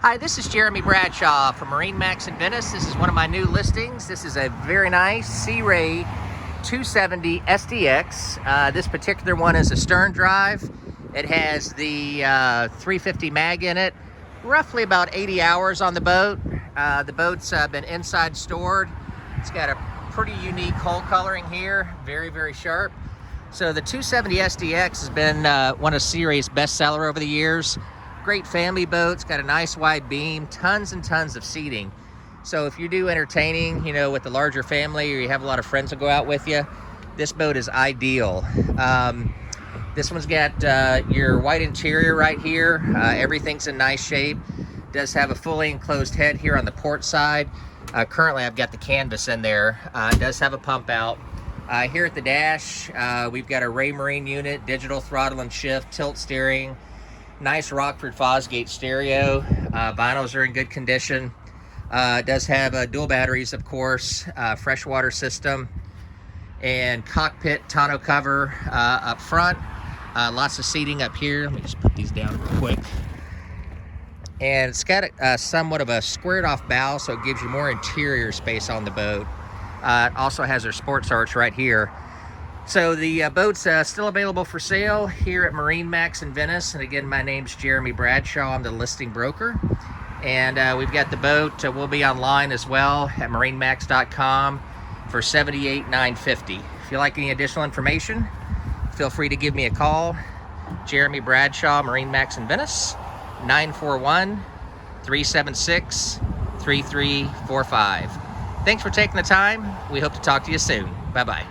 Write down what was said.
Hi, this is Jeremy Bradshaw from MarineMax in Venice. This is one of my new listings. This is a very nice Sea Ray 270 SDX. This particular one is a stern drive. It has the 350 mag in it, roughly about 80 hours on the boat. The boat's been inside stored. It's got a pretty unique hull coloring here, very, very sharp. So the 270 SDX has been one of Sea Ray's best seller over the years. Great family boat. It's got a nice wide beam, tons and tons of seating. So if you do entertaining, you know, with a larger family, or you have a lot of friends that go out with you, this boat is ideal. This one's got your white interior right here. Everything's in nice shape. Does have a fully enclosed head here on the port side. Currently I've got the canvas in there. It does have a pump out. Here at the dash, we've got a Ray Marine unit, digital throttle and shift, tilt steering. Nice Rockford Fosgate stereo. Vinyls are in good condition. It does have dual batteries, of course, freshwater system, and cockpit tonneau cover up front. Lots of seating up here. Let me just put these down real quick. And it's got somewhat of a squared off bow, so it gives you more interior space on the boat. It also has our sports arch right here. So the boat's still available for sale here at MarineMax in Venice. And again, my name's Jeremy Bradshaw. I'm the listing broker. And we've got the boat. We'll be online as well at marinemax.com for $78,950. If you like any additional information, feel free to give me a call. Jeremy Bradshaw, MarineMax in Venice, 941-376-3345. Thanks for taking the time. We hope to talk to you soon. Bye-bye.